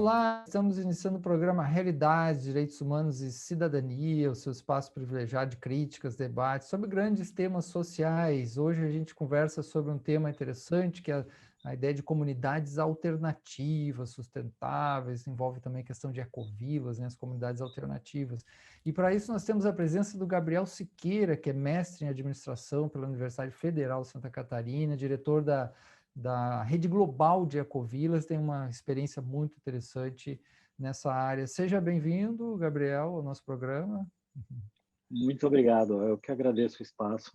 Olá, estamos iniciando o programa Realidades, Direitos Humanos e Cidadania, o seu espaço privilegiado de críticas, debates sobre grandes temas sociais. Hoje a gente conversa sobre um tema interessante, que é a ideia de comunidades alternativas, sustentáveis, envolve também a questão de ecovilas, né, as comunidades alternativas. E para isso nós temos a presença do Gabriel Siqueira, que é mestre em administração pela Universidade Federal de Santa Catarina, diretor da Rede Global de Ecovilas, tem uma experiência muito interessante nessa área. Seja bem-vindo, Gabriel, ao nosso programa. Muito obrigado, eu que agradeço o espaço.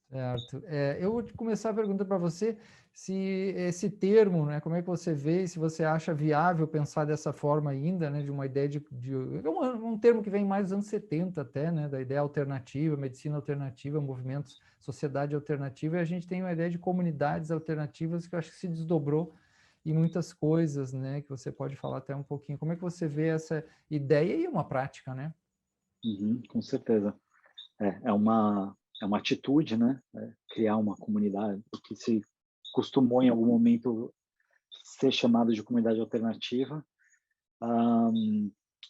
Certo. Eu vou começar a pergunta para você se esse termo, né, como é que você vê, se você acha viável pensar dessa forma ainda, né, de uma ideia é um termo que vem mais dos anos 70 até, né, da ideia alternativa, medicina alternativa, movimentos, sociedade alternativa, e a gente tem uma ideia de comunidades alternativas que eu acho que se desdobrou em muitas coisas, né, que você pode falar até um pouquinho. Como é que você vê essa ideia e uma prática, né? Com certeza. É uma atitude, né? Criar uma comunidade, o que se costumou em algum momento ser chamado de comunidade alternativa.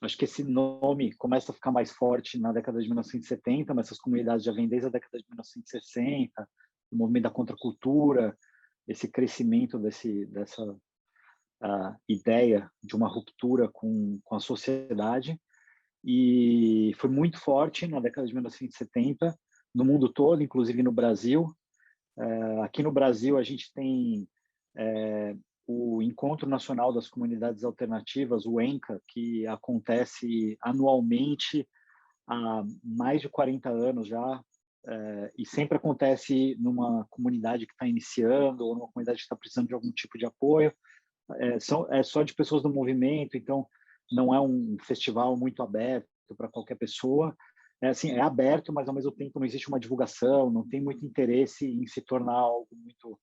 Acho que esse nome começa a ficar mais forte na década de 1970, mas essas comunidades já vêm desde a década de 1960, o movimento da contracultura, esse crescimento dessa ideia de uma ruptura com a sociedade. E foi muito forte na década de 1970, no mundo todo, inclusive no Brasil. Aqui no Brasil, a gente tem o Encontro Nacional das Comunidades Alternativas, o ENCA, que acontece anualmente há mais de 40 anos já, e sempre acontece numa comunidade que está iniciando ou numa comunidade que está precisando de algum tipo de apoio. É só de pessoas do movimento, então não é um festival muito aberto para qualquer pessoa. Assim, é aberto, mas ao mesmo tempo não existe uma divulgação, não tem muito interesse em se tornar algo muito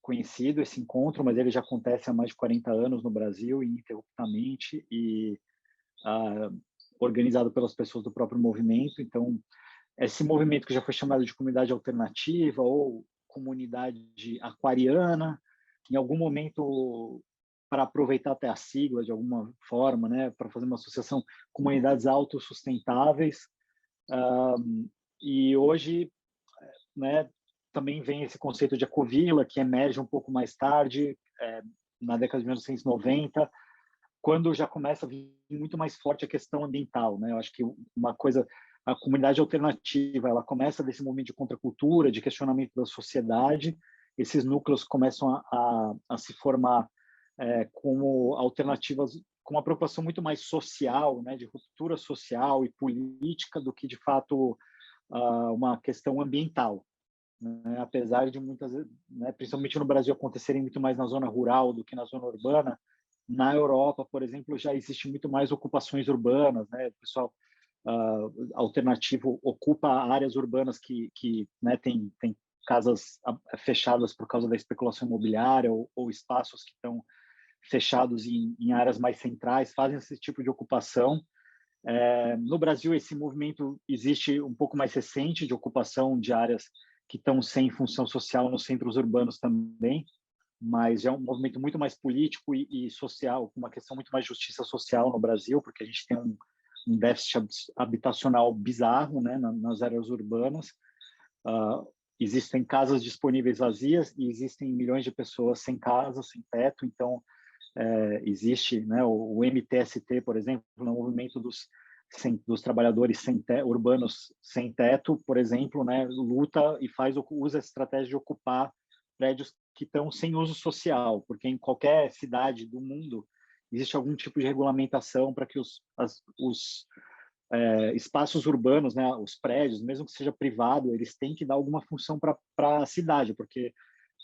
conhecido esse encontro, mas ele já acontece há mais de 40 anos no Brasil, ininterruptamente, e organizado pelas pessoas do próprio movimento. Então, esse movimento que já foi chamado de comunidade alternativa ou comunidade aquariana, em algum momento, para aproveitar até a sigla de alguma forma, né, para fazer uma associação, comunidades autossustentáveis. E hoje, né, também vem esse conceito de ecovila, que emerge um pouco mais tarde, na década de 1990, quando já começa a vir muito mais forte a questão ambiental, né? Eu acho que uma coisa, a comunidade alternativa, ela começa desse momento de contracultura, de questionamento da sociedade, esses núcleos começam a se formar como alternativas com uma preocupação muito mais social, né, de ruptura social e política do que de fato uma questão ambiental, né? Apesar de muitas, né, principalmente no Brasil, acontecerem muito mais na zona rural do que na zona urbana, na Europa, por exemplo, já existe muito mais ocupações urbanas, né? O pessoal alternativo ocupa áreas urbanas que né, tem casas fechadas por causa da especulação imobiliária ou espaços que estão fechados em áreas mais centrais, fazem esse tipo de ocupação. No Brasil, esse movimento existe um pouco mais recente, de ocupação de áreas que estão sem função social nos centros urbanos também, mas é um movimento muito mais político e social, com uma questão muito mais de justiça social no Brasil, porque a gente tem um déficit habitacional bizarro, né, nas áreas urbanas. Existem casas disponíveis vazias e existem milhões de pessoas sem casa, sem teto, então existe, né, o MTST, por exemplo, no movimento dos trabalhadores urbanos sem teto, por exemplo, né, luta e usa a estratégia de ocupar prédios que estão sem uso social, porque em qualquer cidade do mundo existe algum tipo de regulamentação para que os espaços urbanos, né, os prédios, mesmo que seja privado, eles têm que dar alguma função para a cidade, porque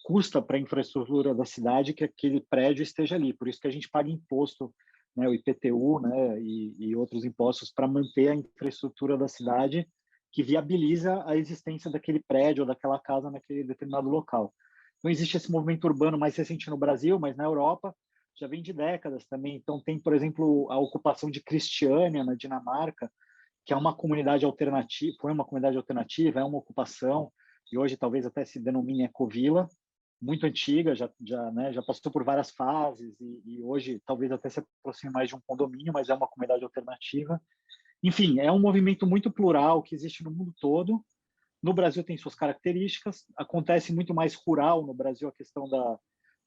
custa para a infraestrutura da cidade que aquele prédio esteja ali. Por isso que a gente paga imposto, né, o IPTU, né, e outros impostos para manter a infraestrutura da cidade que viabiliza a existência daquele prédio ou daquela casa naquele determinado local. Então, existe esse movimento urbano mais recente no Brasil, mas na Europa já vem de décadas também. Então, tem, por exemplo, a ocupação de Cristiânia, na Dinamarca, que é uma comunidade alternativa, foi uma comunidade alternativa, é uma ocupação, e hoje talvez até se denomine ecovila, muito antiga, já passou por várias fases e hoje talvez até se aproxime mais de um condomínio, mas é uma comunidade alternativa. Enfim, é um movimento muito plural que existe no mundo todo. No Brasil tem suas características, acontece muito mais rural no Brasil, a questão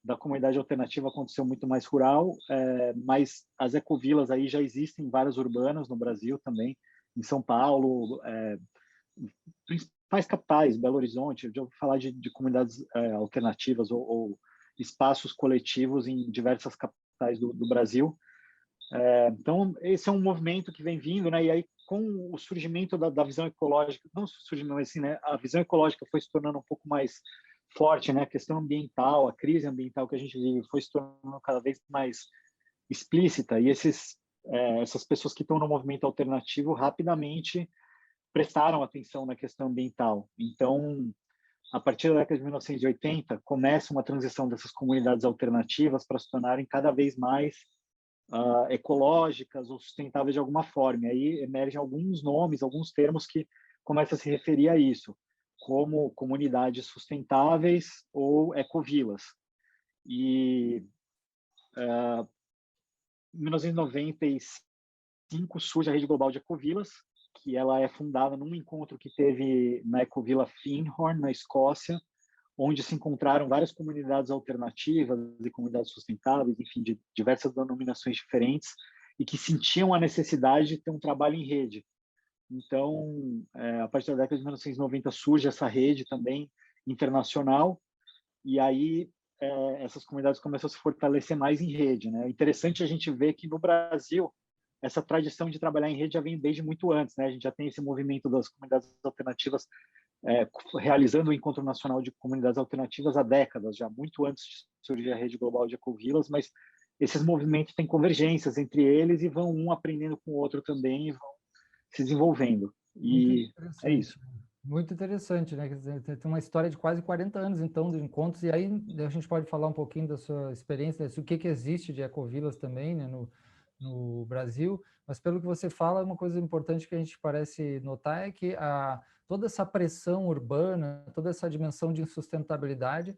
da comunidade alternativa aconteceu muito mais rural, mas as ecovilas aí já existem várias urbanas no Brasil também, em São Paulo, principais capitais, Belo Horizonte, eu já ouvi falar de comunidades alternativas ou espaços coletivos em diversas capitais do Brasil. Então, esse é um movimento que vem vindo, né? E aí, com o surgimento da visão ecológica, não surgimento, mas assim, né? A visão ecológica foi se tornando um pouco mais forte, né? A questão ambiental, a crise ambiental que a gente vive foi se tornando cada vez mais explícita e essas pessoas que estão no movimento alternativo rapidamente prestaram atenção na questão ambiental. Então, a partir da década de 1980, começa uma transição dessas comunidades alternativas para se tornarem cada vez mais ecológicas ou sustentáveis de alguma forma. E aí emergem alguns nomes, alguns termos que começam a se referir a isso, como comunidades sustentáveis ou ecovilas. E em 1995 surge a Rede Global de Ecovilas, que ela é fundada num encontro que teve na Ecovila Findhorn, na Escócia, onde se encontraram várias comunidades alternativas e comunidades sustentáveis, enfim, de diversas denominações diferentes, e que sentiam a necessidade de ter um trabalho em rede. Então, a partir da década de 1990 surge essa rede também internacional, e aí essas comunidades começam a se fortalecer mais em rede, né? É interessante a gente ver que no Brasil essa tradição de trabalhar em rede já vem desde muito antes, né? A gente já tem esse movimento das comunidades alternativas realizando o Encontro Nacional de Comunidades Alternativas há décadas, já muito antes de surgir a Rede Global de Ecovilas, mas esses movimentos têm convergências entre eles e vão um aprendendo com o outro também e vão se desenvolvendo. Muito E é isso. interessante. Muito interessante, né? Quer dizer, tem uma história de quase 40 anos, então, de encontros, e aí a gente pode falar um pouquinho da sua experiência, né? O que existe de ecovilas também, né, no Brasil, mas pelo que você fala, uma coisa importante que a gente parece notar é que toda essa pressão urbana, toda essa dimensão de insustentabilidade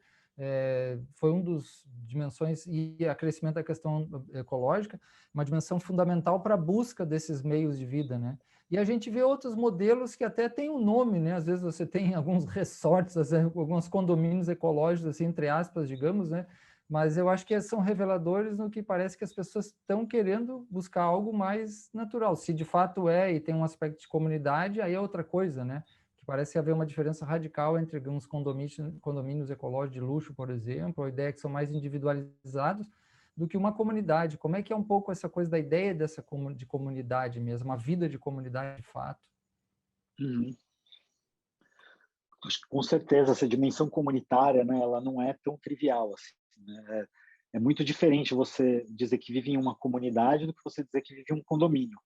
foi um dos dimensões, e a crescimento da questão ecológica, uma dimensão fundamental para a busca desses meios de vida, né? E a gente vê outros modelos que até têm um nome, né? Às vezes você tem alguns resorts, alguns condomínios ecológicos, assim, entre aspas, digamos, né? Mas eu acho que são reveladores no que parece que as pessoas estão querendo buscar algo mais natural. Se de fato é e tem um aspecto de comunidade, aí é outra coisa, né? Que parece haver uma diferença radical entre alguns condomínios ecológicos de luxo, por exemplo, a ideia que são mais individualizados, do que uma comunidade. Como é que é um pouco essa coisa da ideia de comunidade mesmo, uma vida de comunidade de fato? Uhum. Acho que, com certeza, essa dimensão comunitária, né, ela não é tão trivial assim, né? É muito diferente você dizer que vive em uma comunidade do que você dizer que vive em um condomínio,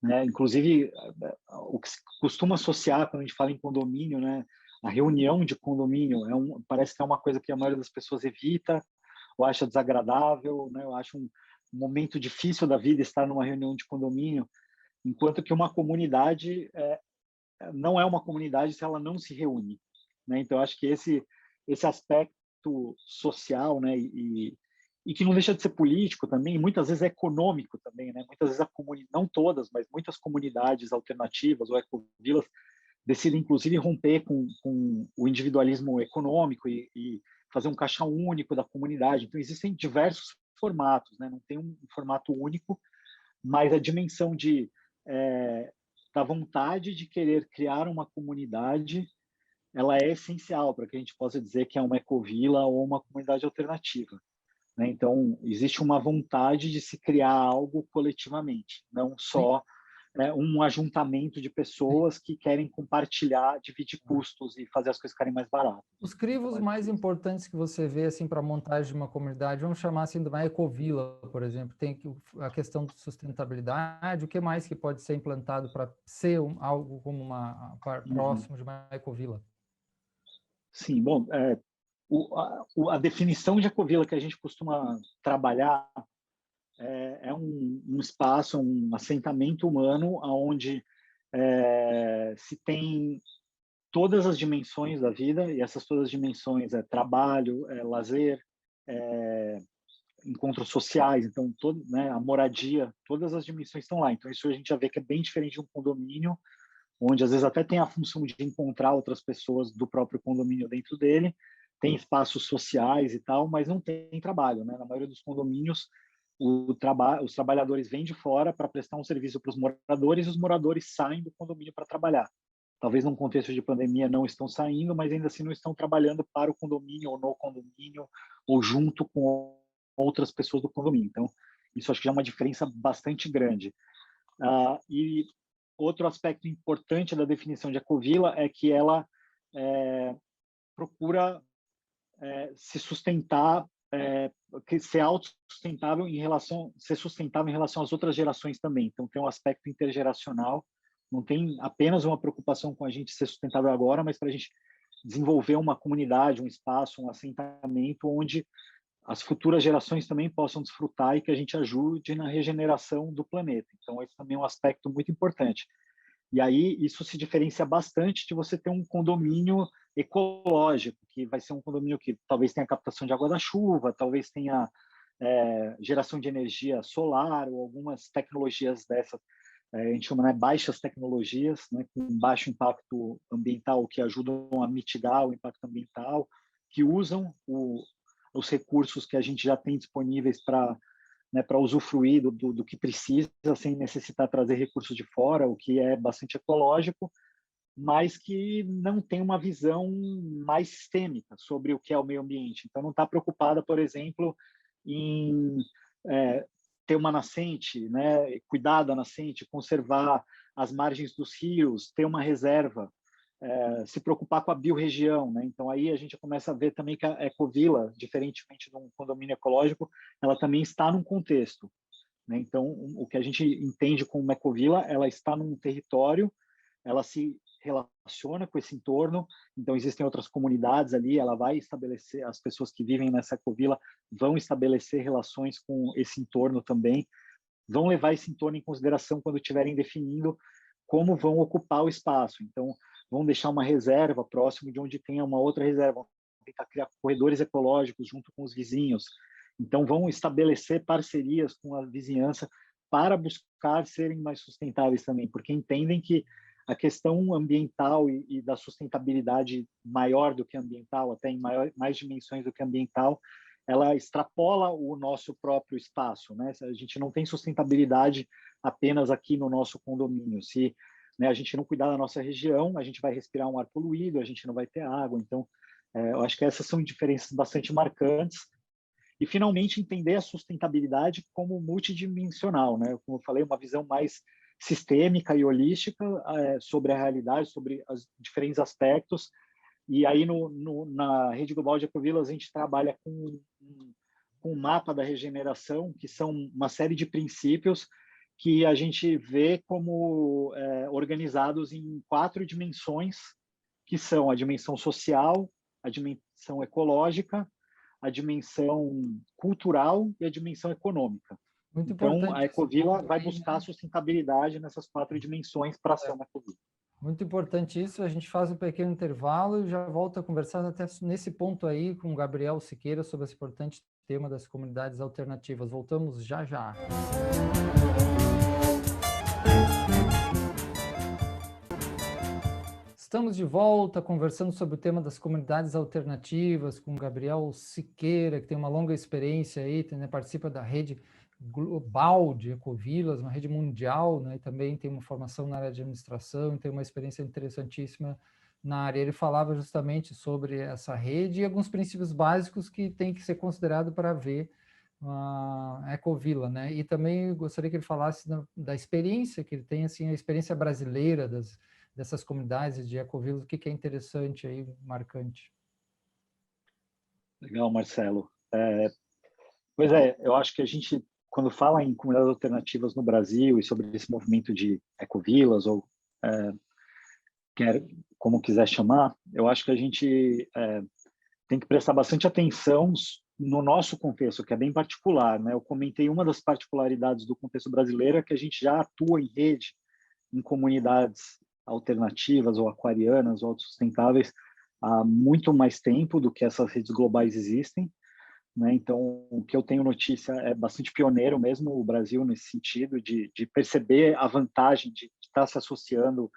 né? Inclusive, o que se costuma associar quando a gente fala em condomínio, né, a reunião de condomínio parece que é uma coisa que a maioria das pessoas evita ou acha desagradável, né? Eu acho um momento difícil da vida estar numa reunião de condomínio, enquanto que uma comunidade não é uma comunidade se ela não se reúne, né? Então, acho que esse aspecto social, né, e que não deixa de ser político também, muitas vezes é econômico também, né? Muitas vezes não todas, mas muitas comunidades alternativas ou ecovilas decidem, inclusive, romper com o individualismo econômico e fazer um caixa único da comunidade. Então, existem diversos formatos, né? Não tem um formato único, mas a dimensão da vontade de querer criar uma comunidade, ela é essencial para que a gente possa dizer que é uma ecovila ou uma comunidade alternativa, né? Então, existe uma vontade de se criar algo coletivamente, não Sim, só um ajuntamento de sim. pessoas que querem compartilhar, dividir custos e fazer as coisas ficarem mais baratas. Os Então, crivos acho mais que importantes que você vê assim para a montagem de uma comunidade, vamos chamar assim de uma ecovila, por exemplo, tem a questão de sustentabilidade, o que mais que pode ser implantado para ser algo como uhum. próximo de uma ecovila? Sim, bom, a definição de ecovila que a gente costuma trabalhar é um espaço, um assentamento humano onde se tem todas as dimensões da vida, e essas todas as dimensões é trabalho, é lazer, é encontros sociais, então todo, né, a moradia, todas as dimensões estão lá. Então isso a gente já vê que é bem diferente de um condomínio, onde às vezes até tem a função de encontrar outras pessoas do próprio condomínio dentro dele, tem espaços sociais e tal, mas não tem trabalho, né? Na maioria dos condomínios, os trabalhadores vêm de fora para prestar um serviço para os moradores e os moradores saem do condomínio para trabalhar. Talvez num contexto de pandemia não estão saindo, mas ainda assim não estão trabalhando para o condomínio ou no condomínio ou junto com outras pessoas do condomínio. Então, isso acho que já é uma diferença bastante grande. E outro aspecto importante da definição de ecovila é que ela procura se sustentar, ser autossustentável em relação, ser sustentável em relação às outras gerações também. Então, tem um aspecto intergeracional. Não tem apenas uma preocupação com a gente ser sustentável agora, mas para a gente desenvolver uma comunidade, um espaço, um assentamento onde as futuras gerações também possam desfrutar e que a gente ajude na regeneração do planeta. Então, esse também é um aspecto muito importante. E aí, isso se diferencia bastante de você ter um condomínio ecológico, que vai ser um condomínio que talvez tenha captação de água da chuva, talvez tenha geração de energia solar ou algumas tecnologias dessas, a gente chama, né, baixas tecnologias, né, com baixo impacto ambiental, que ajudam a mitigar o impacto ambiental, que usam os recursos que a gente já tem disponíveis para, né, para usufruir do que precisa, sem necessitar trazer recursos de fora, o que é bastante ecológico, mas que não tem uma visão mais sistêmica sobre o que é o meio ambiente. Então, não está preocupada, por exemplo, em ter uma nascente, né, cuidar da nascente, conservar as margens dos rios, ter uma reserva, se preocupar com a biorregião, né? Então aí a gente começa a ver também que a ecovila, diferentemente de um condomínio ecológico, ela também está num contexto, né? Então o que a gente entende como ecovila, ela está num território, ela se relaciona com esse entorno, então existem outras comunidades ali, ela vai estabelecer, as pessoas que vivem nessa ecovila vão estabelecer relações com esse entorno também, vão levar esse entorno em consideração quando estiverem definindo como vão ocupar o espaço. Então, vão deixar uma reserva próximo de onde tenha uma outra reserva, vão tentar criar corredores ecológicos junto com os vizinhos. Então, vão estabelecer parcerias com a vizinhança para buscar serem mais sustentáveis também, porque entendem que a questão ambiental e da sustentabilidade maior do que ambiental, até em mais dimensões do que ambiental, ela extrapola o nosso próprio espaço, né? A gente não tem sustentabilidade apenas aqui no nosso condomínio. Se, né, a gente não cuidar da nossa região, a gente vai respirar um ar poluído, a gente não vai ter água. Então, eu acho que essas são diferenças bastante marcantes. E, finalmente, entender a sustentabilidade como multidimensional, né? Como eu falei, uma visão mais sistêmica e holística sobre a realidade, sobre os diferentes aspectos. E aí, na Rede Global de Ecovilas, a gente trabalha com um mapa da regeneração, que são uma série de princípios que a gente vê como organizados em 4 dimensões, que são a dimensão social, a dimensão ecológica, a dimensão cultural e a dimensão econômica. Muito Então, importante a esse Ecovila ponto vai aí, buscar né? sustentabilidade nessas 4 dimensões para ser uma Ecovila. Muito importante isso. A gente faz um pequeno intervalo e já volta a conversar até nesse ponto aí com o Gabriel Siqueira sobre esse importante tema das comunidades alternativas. Voltamos já já. Estamos de volta conversando sobre o tema das comunidades alternativas com o Gabriel Siqueira, que tem uma longa experiência aí, né, participa da rede global de ecovilas, uma rede mundial, né, e também tem uma formação na área de administração e tem uma experiência interessantíssima na área. Ele falava justamente sobre essa rede e alguns princípios básicos que tem que ser considerado para ver a ecovila, né? E também gostaria que ele falasse da experiência que ele tem, assim, a experiência brasileira dessas comunidades de ecovilas, o que é interessante aí, marcante. Legal, Marcelo. Pois é, eu acho que a gente, quando fala em comunidades alternativas no Brasil e sobre esse movimento de ecovilas, ou como quiser chamar, eu acho que a gente tem que prestar bastante atenção no nosso contexto, que é bem particular, né? Eu comentei uma das particularidades do contexto brasileiro é que a gente já atua em rede, em comunidades alternativas ou aquarianas ou autossustentáveis há muito mais tempo do que essas redes globais existem, né? Então, o que eu tenho notícia é bastante pioneiro mesmo, o Brasil, nesse sentido, de perceber a vantagem de estar se associando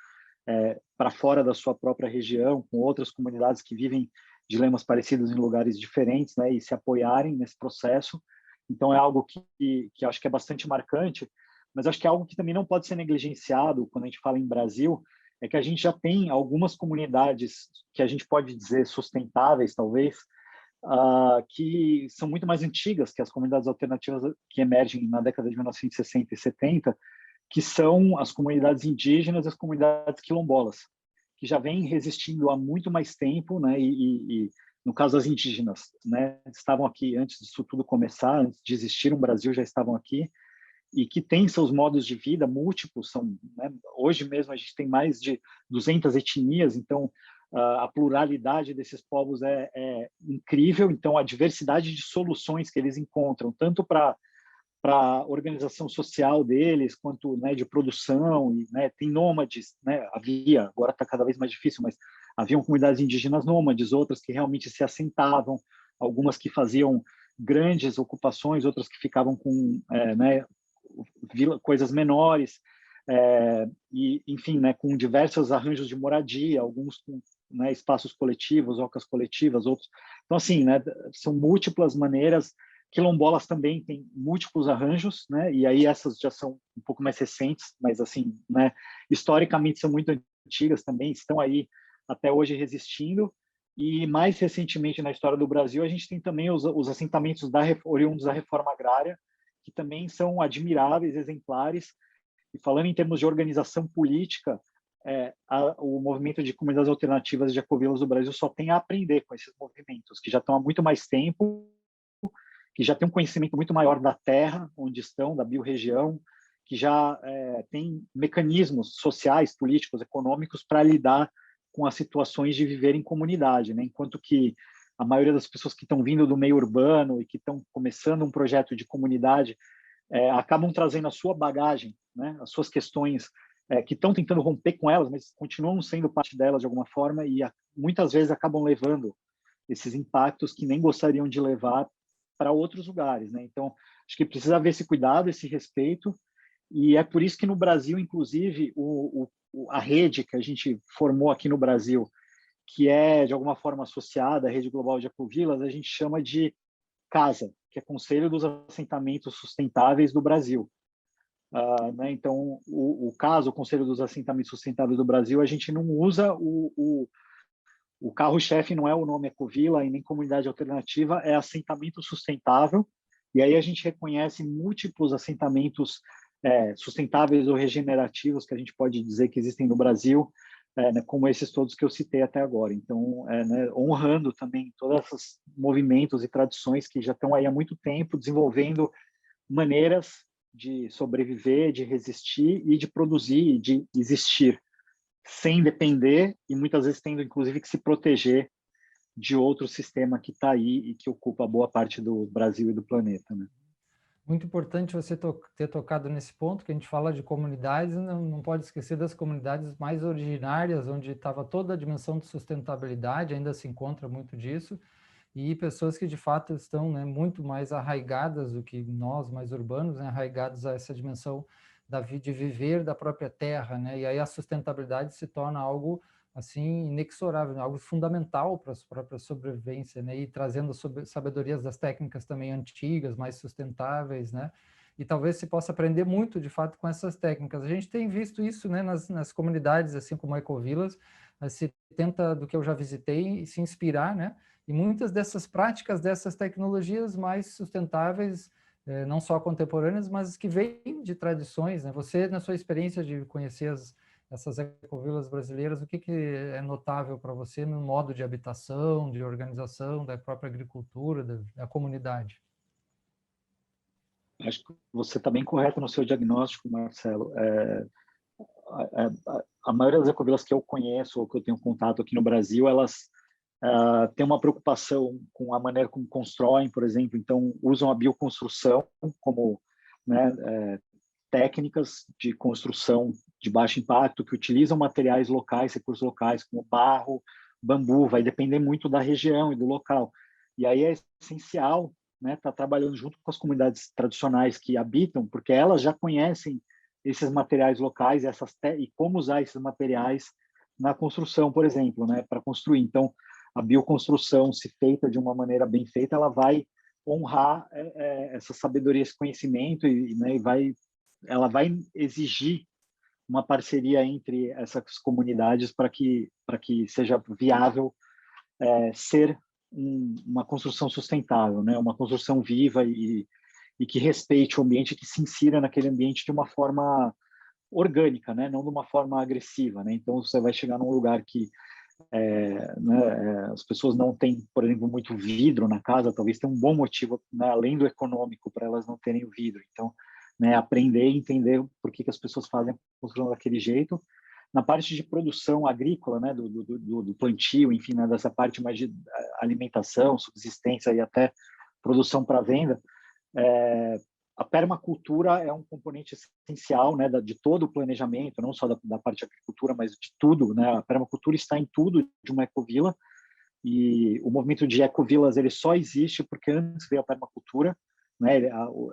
para fora da sua própria região, com outras comunidades que vivem dilemas parecidos em lugares diferentes, né? E se apoiarem nesse processo. Então, é algo que acho que é bastante marcante, mas acho que é algo que também não pode ser negligenciado quando a gente fala em Brasil, é que a gente já tem algumas comunidades que a gente pode dizer sustentáveis, talvez, que são muito mais antigas que as comunidades alternativas que emergem na década de 1960 e 70, que são as comunidades indígenas e as comunidades quilombolas, que já vêm resistindo há muito mais tempo, né? E no caso das indígenas, né, estavam aqui antes disso tudo começar, antes de existir um Brasil, já estavam aqui, e que têm seus modos de vida múltiplos, são, né, hoje mesmo a gente tem mais de 200 etnias, então a pluralidade desses povos é incrível, então a diversidade de soluções que eles encontram, tanto para a organização social deles, quanto, né, de produção, e, né, tem nômades, né, havia, agora está cada vez mais difícil, mas haviam comunidades indígenas nômades, outras que realmente se assentavam, algumas que faziam grandes ocupações, outras que ficavam com, né, coisas menores, e, enfim, né, com diversos arranjos de moradia, alguns com, né, espaços coletivos, ocas coletivas, outros. Então, assim, né, são múltiplas maneiras. Quilombolas também tem múltiplos arranjos, né, e aí essas já são um pouco mais recentes, mas, assim, né, historicamente são muito antigas também, estão aí até hoje resistindo. E, mais recentemente, na história do Brasil, a gente tem também os assentamentos oriundos da reforma agrária, que também são admiráveis, exemplares. E falando em termos de organização política, o movimento de comunidades alternativas de ecovilas do Brasil só tem a aprender com esses movimentos, que já estão há muito mais tempo, que já têm um conhecimento muito maior da terra onde estão, da biorregião, que já tem mecanismos sociais, políticos, econômicos para lidar com as situações de viver em comunidade, né? Enquanto que a maioria das pessoas que estão vindo do meio urbano e que estão começando um projeto de comunidade acabam trazendo a sua bagagem, né? As suas questões que estão tentando romper com elas, mas continuam sendo parte delas de alguma forma e muitas vezes acabam levando esses impactos que nem gostariam de levar para outros lugares, né? Então, acho que precisa haver esse cuidado, esse respeito, e é por isso que no Brasil, inclusive, a rede que a gente formou aqui no Brasil, que é, de alguma forma, associada à Rede Global de Ecovilas, a gente chama de CASA, que é Conselho dos Assentamentos Sustentáveis do Brasil. Né? Então, o CASA, o Conselho dos Assentamentos Sustentáveis do Brasil, a gente não usa o carro-chefe, não é o nome Ecovila e nem comunidade alternativa, é assentamento sustentável, e aí a gente reconhece múltiplos assentamentos sustentáveis ou regenerativos que a gente pode dizer que existem no Brasil, né, como esses todos que eu citei até agora. Então, né, honrando também todos esses movimentos e tradições que já estão aí há muito tempo desenvolvendo maneiras de sobreviver, de resistir e de produzir, de existir, sem depender e muitas vezes tendo, inclusive, que se proteger de outro sistema que está aí e que ocupa boa parte do Brasil e do planeta, né? Muito importante você ter tocado nesse ponto, que a gente fala de comunidades, não pode esquecer das comunidades mais originárias, onde estava toda a dimensão de sustentabilidade, ainda se encontra muito disso, e pessoas que de fato estão, né, muito mais arraigadas do que nós, mais urbanos, né, arraigados a essa dimensão de viver da própria terra, né, e aí a sustentabilidade se torna algo assim inexorável, algo fundamental para a própria sobrevivência, né, e trazendo sabedorias das técnicas também antigas, mais sustentáveis, né, e talvez se possa aprender muito de fato com essas técnicas. A gente tem visto isso, né, nas comunidades, assim como Ecovilas, se tenta, do que eu já visitei, se inspirar, né, e muitas dessas práticas, dessas tecnologias mais sustentáveis, não só contemporâneas, mas que vêm de tradições, né? Você, na sua experiência de conhecer essas ecovilas brasileiras, o que é notável para você no modo de habitação, de organização, da própria agricultura, da comunidade? Acho que você está bem correto no seu diagnóstico, Marcelo. A maioria das ecovilas que eu conheço ou que eu tenho contato aqui no Brasil, elas têm uma preocupação com a maneira como constroem, por exemplo, então usam a bioconstrução como, né, técnicas de construção de baixo impacto que utilizam materiais locais, recursos locais, como barro, bambu, vai depender muito da região e do local. E aí é essencial, né, estar trabalhando junto com as comunidades tradicionais que habitam, porque elas já conhecem esses materiais locais e como usar esses materiais na construção, por exemplo, né, para construir. Então, a bioconstrução, se feita de uma maneira bem feita, ela vai honrar essa sabedoria, esse conhecimento né, ela vai exigir uma parceria entre essas comunidades para que seja viável ser uma construção sustentável, né? Uma construção viva e que respeite o ambiente, que se insira naquele ambiente de uma forma orgânica, né? Não de uma forma agressiva, né? Então você vai chegar num lugar que as pessoas não têm, por exemplo, muito vidro na casa, talvez tenha um bom motivo, né, além do econômico, para elas não terem o vidro. Então, né, aprender e entender por que as pessoas fazem a construção daquele jeito. Na parte de produção agrícola, né, do plantio, enfim, né, dessa parte mais de alimentação, subsistência e até produção para venda, a permacultura é um componente essencial, né, de todo o planejamento, não só da parte de agricultura, mas de tudo, né? A permacultura está em tudo de uma ecovila, e o movimento de ecovilas ele só existe porque antes veio a permacultura, né?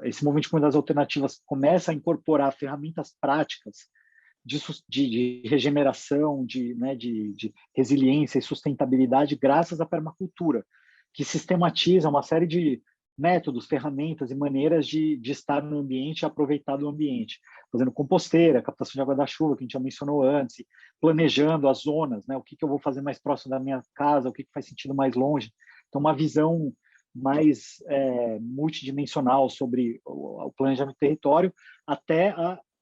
Esse movimento de comunidades alternativas começa a incorporar ferramentas práticas de regeneração, de resiliência e sustentabilidade graças à permacultura, que sistematiza uma série de métodos, ferramentas e maneiras de estar no ambiente e aproveitar do ambiente. Fazendo composteira, captação de água da chuva, que a gente já mencionou antes, planejando as zonas, né? O que eu vou fazer mais próximo da minha casa, o que faz sentido mais longe. Então, uma visão mais multidimensional sobre o planejamento do território, até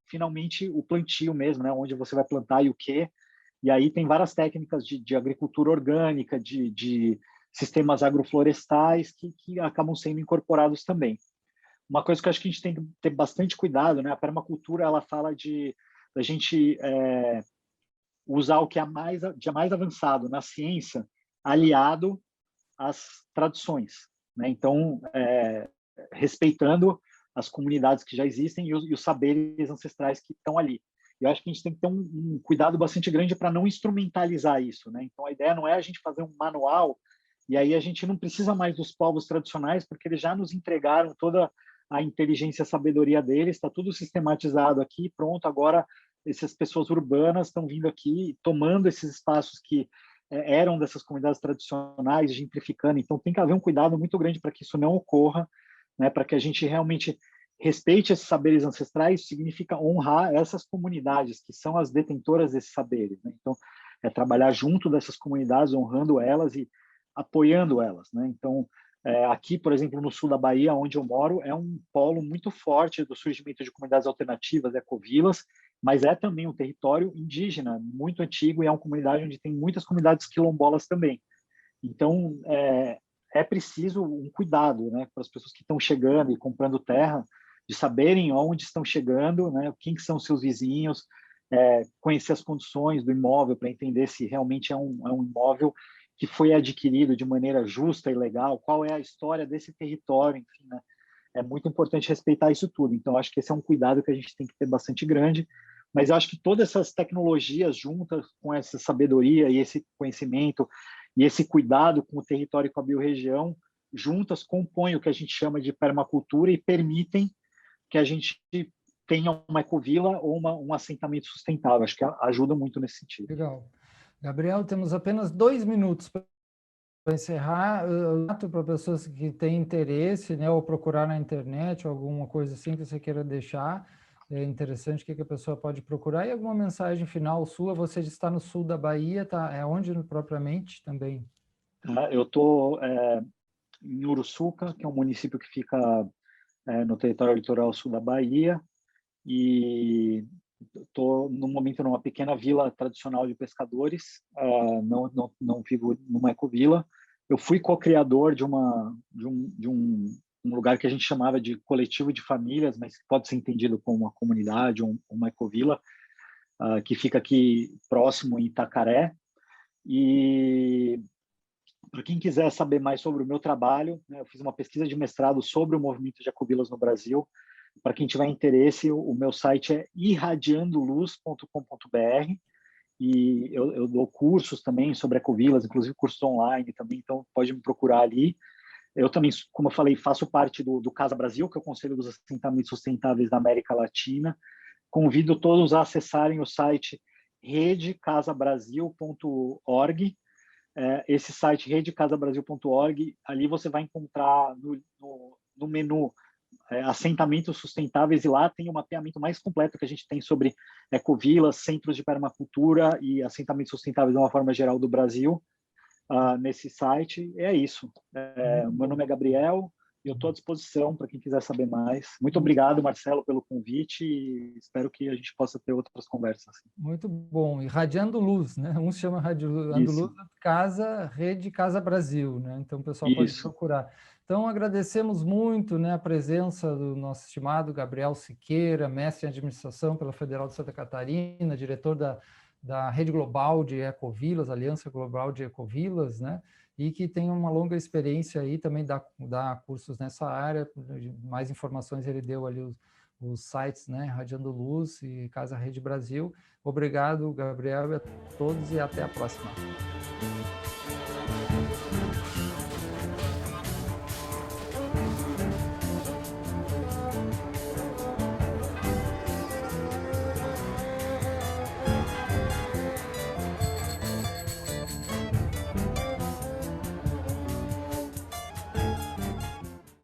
finalmente o plantio mesmo, né? Onde você vai plantar e o quê. E aí tem várias técnicas de agricultura orgânica, de sistemas agroflorestais que acabam sendo incorporados também. Uma coisa que eu acho que a gente tem que ter bastante cuidado, né? A permacultura ela fala da gente usar o que é de mais avançado na ciência, aliado às tradições, né? Então, respeitando as comunidades que já existem e os saberes ancestrais que estão ali. Eu acho que a gente tem que ter um cuidado bastante grande para não instrumentalizar isso, né? Então, a ideia não é a gente fazer um manual e aí a gente não precisa mais dos povos tradicionais, porque eles já nos entregaram toda a inteligência e a sabedoria deles, está tudo sistematizado aqui, pronto, agora essas pessoas urbanas estão vindo aqui, tomando esses espaços que eram dessas comunidades tradicionais, gentrificando. Então, tem que haver um cuidado muito grande para que isso não ocorra, né, para que a gente realmente respeite esses saberes ancestrais. Isso significa honrar essas comunidades, que são as detentoras desses saberes, né? Então, é trabalhar junto dessas comunidades, honrando elas e apoiando elas, né? Então, aqui, por exemplo, no sul da Bahia, onde eu moro, é um polo muito forte do surgimento de comunidades alternativas, ecovilas, mas é também um território indígena muito antigo e é uma comunidade onde tem muitas comunidades quilombolas também. Então, é preciso um cuidado, né, para as pessoas que estão chegando e comprando terra, de saberem onde estão chegando, né, quem são seus vizinhos, conhecer as condições do imóvel para entender se realmente é um imóvel que foi adquirido de maneira justa e legal, qual é a história desse território, enfim, né? É muito importante respeitar isso tudo. Então, acho que esse é um cuidado que a gente tem que ter bastante grande, mas eu acho que todas essas tecnologias juntas com essa sabedoria e esse conhecimento e esse cuidado com o território e com a biorregião, juntas compõem o que a gente chama de permacultura e permitem que a gente tenha uma ecovila ou um assentamento sustentável. Acho que ajuda muito nesse sentido. Legal. Gabriel, temos apenas 2 minutos para encerrar. Para pessoas que têm interesse, né, ou procurar na internet, ou alguma coisa assim que você queira deixar, é interessante o que a pessoa pode procurar. E alguma mensagem final sua? Você está no sul da Bahia, tá? É onde propriamente também? Eu estou em Uruçuca, que é um município que fica no território litoral sul da Bahia, e estou no momento numa pequena vila tradicional de pescadores. Não vivo numa ecovila. Eu fui co-criador de um lugar que a gente chamava de coletivo de famílias, mas pode ser entendido como uma comunidade, uma ecovila, que fica aqui próximo em Itacaré. E para quem quiser saber mais sobre o meu trabalho, né, eu fiz uma pesquisa de mestrado sobre o movimento de ecovilas no Brasil. Para quem tiver interesse, o meu site é irradiandoluz.com.br e eu dou cursos também sobre ecovilas, inclusive cursos online também, então pode me procurar ali. Eu também, como eu falei, faço parte do Casa Brasil, que é o Conselho dos Assentamentos Sustentáveis da América Latina. Convido todos a acessarem o site redecasabrasil.org. Esse site, redecasabrasil.org, ali você vai encontrar no menu assentamentos sustentáveis, e lá tem o mapeamento mais completo que a gente tem sobre ecovilas, centros de permacultura e assentamentos sustentáveis de uma forma geral do Brasil, nesse site. É isso. Meu nome é Gabriel e eu estou à disposição para quem quiser saber mais. Muito obrigado, Marcelo, pelo convite e espero que a gente possa ter outras conversas. Muito bom. Irradiando Luz, né? Um se chama Irradiando Luz, Rede Casa Brasil, né? Então o pessoal pode procurar. Então agradecemos muito, né, a presença do nosso estimado Gabriel Siqueira, mestre em administração pela Federal de Santa Catarina, diretor da Rede Global de Ecovilas, Aliança Global de Ecovilas, né? E que tem uma longa experiência aí, também dá cursos nessa área. Mais informações ele deu ali os sites, né, Radiando Luz e Casa Rede Brasil. Obrigado, Gabriel, a todos, e até a próxima.